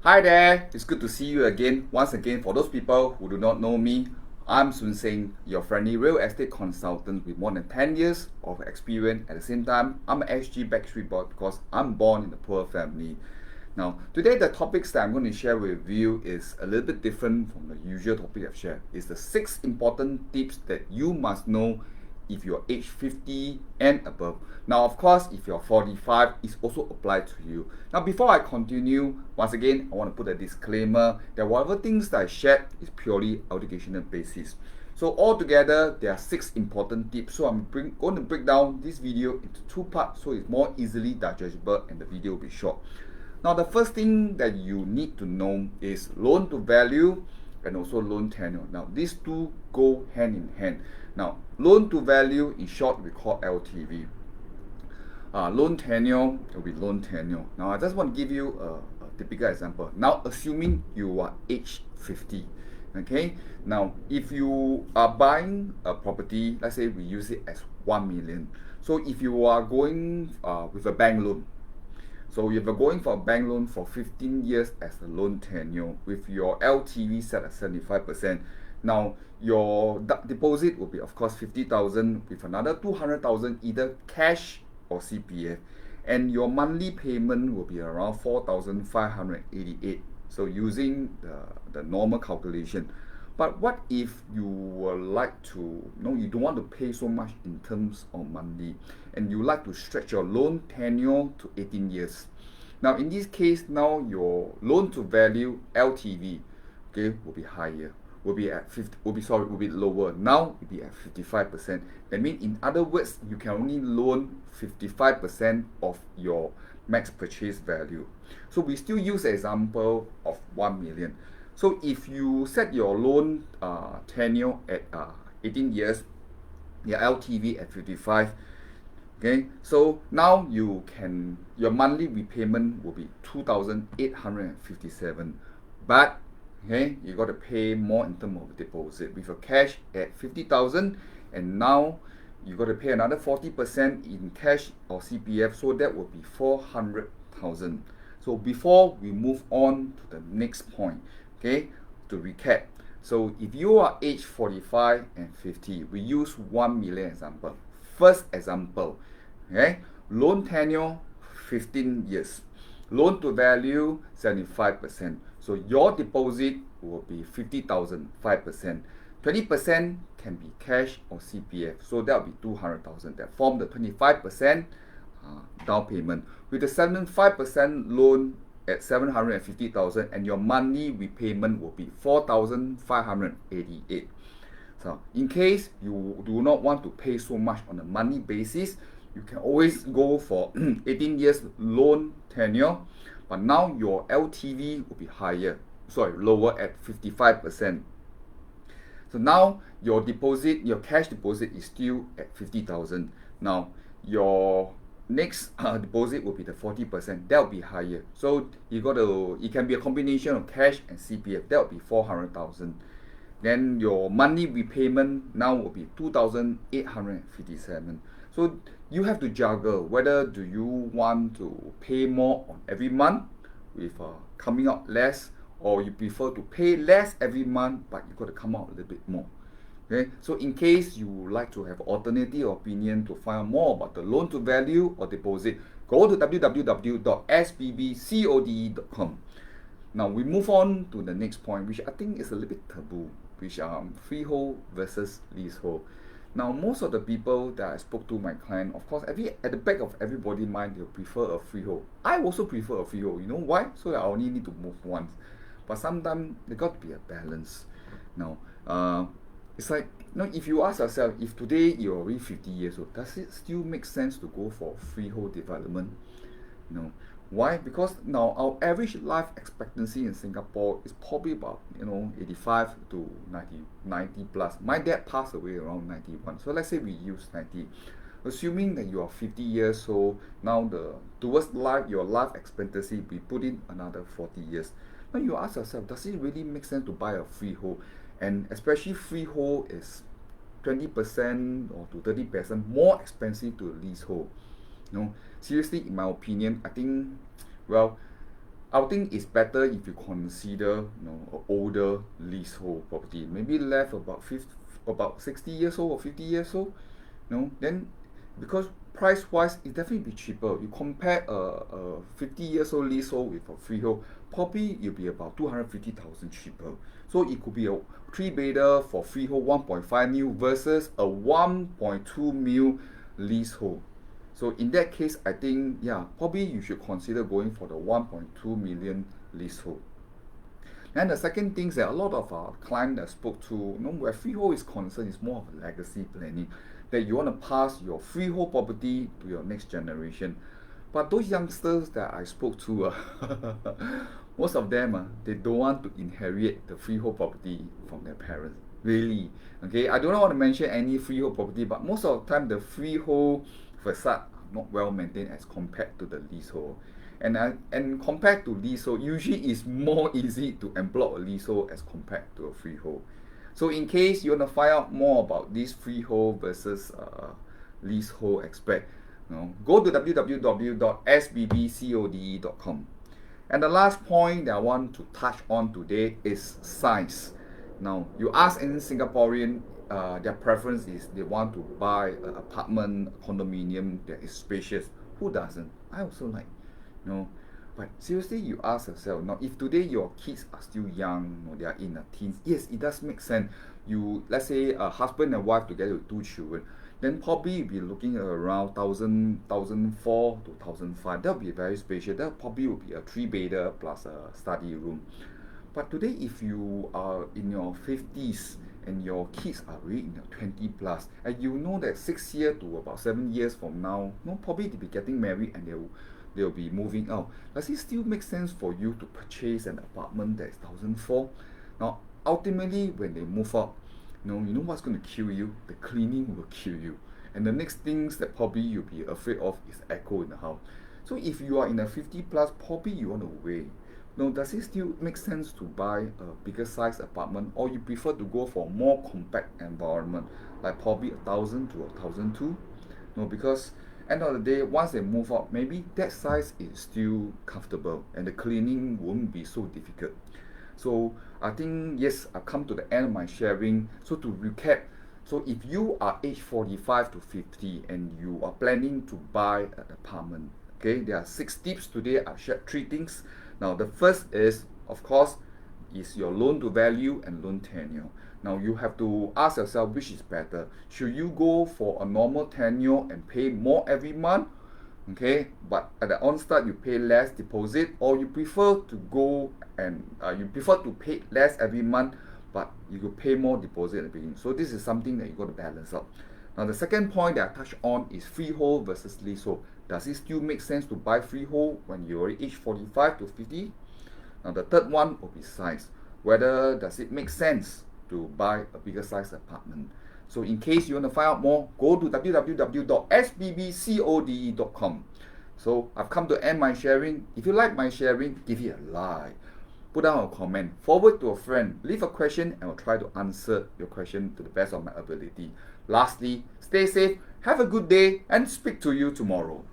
Hi there, it's good to see you again. Once again, for those people who do not know me, I'm Soon Seng, your friendly real estate consultant with more than 10 years of experience. At the same time, I'm an SG Backstreet Boy because I'm born in a poor family. Now, today the topics that I'm going to share with you is a little bit different from the usual topic I've shared. It's the 6 important tips that you must know if you're age 50 and above. Now, of course, if you're 45, it's also applied to you. Now, before I continue, once again, I want to put a disclaimer that whatever things that I shared is purely educational basis. So altogether, there are 6 important tips. So I'm going to break down this video into 2 parts so it's more easily digestible and the video will be short. Now, the first thing that you need to know is loan to value and also loan tenure. Now, these two go hand in hand. Now, loan to value, in short, we call LTV. Loan tenure will be loan tenure. Now, I just want to give you a typical example. Now, assuming you are age 50, okay? Now, if you are buying a property, let's say we use it as 1 million. So, if you are going with a bank loan, so if you're going for a bank loan for 15 years as a loan tenure with your LTV set at 75%, now your deposit will be of course 50,000 with another 200,000 either cash or CPF, and your monthly payment will be around 4,588. So using the normal calculation. But what if you would like to, you don't want to pay so much in terms of monthly, and you like to stretch your loan tenure to 18 years. Now, in this case, now your loan to value LTV, okay, will be higher. Will be lower. Now will be at 55%. That means, in other words, you can only loan 55% of your max purchase value. So we still use the example of 1 million. So if you set your loan tenure at 18 years, your LTV at 55, okay, so now your monthly repayment will be 2,857, but okay, you got to pay more in terms of deposit with your cash at 50,000, and now you got to pay another 40% in cash or CPF, so that will be 400,000. So before we move on to the next point, okay, to recap, so if you are age 45 and 50, we use 1 million example. First example, okay, loan tenure 15 years, loan to value 75%. So your deposit will be 50,000, 5%. 20% can be cash or CPF, so that will be 200,000. That form the 25% down payment. With the 75% loan at 750,000, and your monthly repayment will be 4,588. So in case you do not want to pay so much on a monthly basis, you can always go for 18 years loan tenure, but now your LTV will be lower at 55%. So now your cash deposit is still at 50,000. Now your next deposit will be the 40%. That will be higher. So it can be a combination of cash and CPF. That will be 400,000. Then your monthly repayment now will be 2,857. So you have to juggle whether do you want to pay more on every month with coming out less, or you prefer to pay less every month but you got to come out a little bit more. Okay, so in case you would like to have alternative opinion to find out more about the loan to value or deposit, go to www.sbbcode.com. Now we move on to the next point, which I think is a little bit taboo, which are freehold versus leasehold. Now, most of the people that I spoke to, my client, of course, at the back of everybody's mind, they'll prefer a freehold. I also prefer a freehold. You know why? So I only need to move once. But sometimes there got to be a balance. Now, it's like, if you ask yourself, if today you're already 50 years old, does it still make sense to go for freehold development? No. Why? Because now our average life expectancy in Singapore is probably about 85 to 90 plus. My dad passed away around 91. So let's say we use 90. Assuming that you are 50 years old, now towards your life expectancy, we put in another 40 years. Now you ask yourself, does it really make sense to buy a freehold? And especially freehold is 20% or to 30% more expensive to leasehold. Seriously, in my opinion, I think, I would think it's better if you consider an older leasehold property, maybe left about 60 years old or 50 years old. Then because price wise it definitely be cheaper. You compare a 50 years old leasehold with a freehold, probably you'll be about 250,000 cheaper. So it could be a 3-bedder for freehold 1.5 mil versus a 1.2 mil leasehold. So in that case, I think, yeah, probably you should consider going for the 1.2 million leasehold. And the second thing is that a lot of our clients that spoke to, where freehold is concerned, is more of a legacy planning, that you want to pass your freehold property to your next generation. But those youngsters that I spoke to, most of them, they don't want to inherit the freehold property from their parents. Really. Okay, I don't want to mention any freehold property, but most of the time the freehold facade are not well maintained as compared to the leasehold. And compared to leasehold, usually it's more easy to employ a leasehold as compared to a freehold. So in case you want to find out more about this freehold versus leasehold aspect, go to www.sbbcode.com. And the last point that I want to touch on today is size. Now, you ask any Singaporean, their preference is they want to buy an apartment, condominium that is spacious. Who doesn't? I also like, But seriously, you ask yourself, now if today your kids are still young, they are in their teens, yes, it does make sense. Let's say a husband and wife together with 2 children, then probably you'll be looking at around 1,004 to 1,005. That will be very spacious. That probably will be a 3-bedder plus a study room. But today, if you are in your 50s and your kids are already in your 20 plus, and you know that 6 years to about 7 years from now, probably they'll be getting married and they'll be moving out. Does it still make sense for you to purchase an apartment that is 1,004? Now, ultimately, when they move out, you know what's going to kill you? The cleaning will kill you. And the next things that probably you'll be afraid of is echo in the house. So if you are in a 50 plus, probably you want to weigh. Does it still make sense to buy a bigger size apartment, or you prefer to go for a more compact environment, like probably 1,000 to 1,002? Because end of the day, once they move out, maybe that size is still comfortable and the cleaning won't be so difficult. So I think, yes, I've come to the end of my sharing. So to recap, so if you are age 45 to 50 and you are planning to buy an apartment, okay, there are 6 tips today. I've shared 3 things. Now the first is, of course, is your loan to value and loan tenure. Now you have to ask yourself which is better. Should you go for a normal tenure and pay more every month, okay, but at the onstart you pay less deposit, or you prefer to go and you prefer to pay less every month, but you could pay more deposit at the beginning. So this is something that you got to balance out. Now the second point that I touched on is freehold versus leasehold. Does it still make sense to buy freehold when you're already age 45 to 50? Now the third one will be size. Whether does it make sense to buy a bigger size apartment? So in case you want to find out more, go to www.sbbcode.com. So I've come to end my sharing. If you like my sharing, give it a like. Put down a comment, forward to a friend, leave a question, and I'll try to answer your question to the best of my ability. Lastly, stay safe, have a good day, and speak to you tomorrow.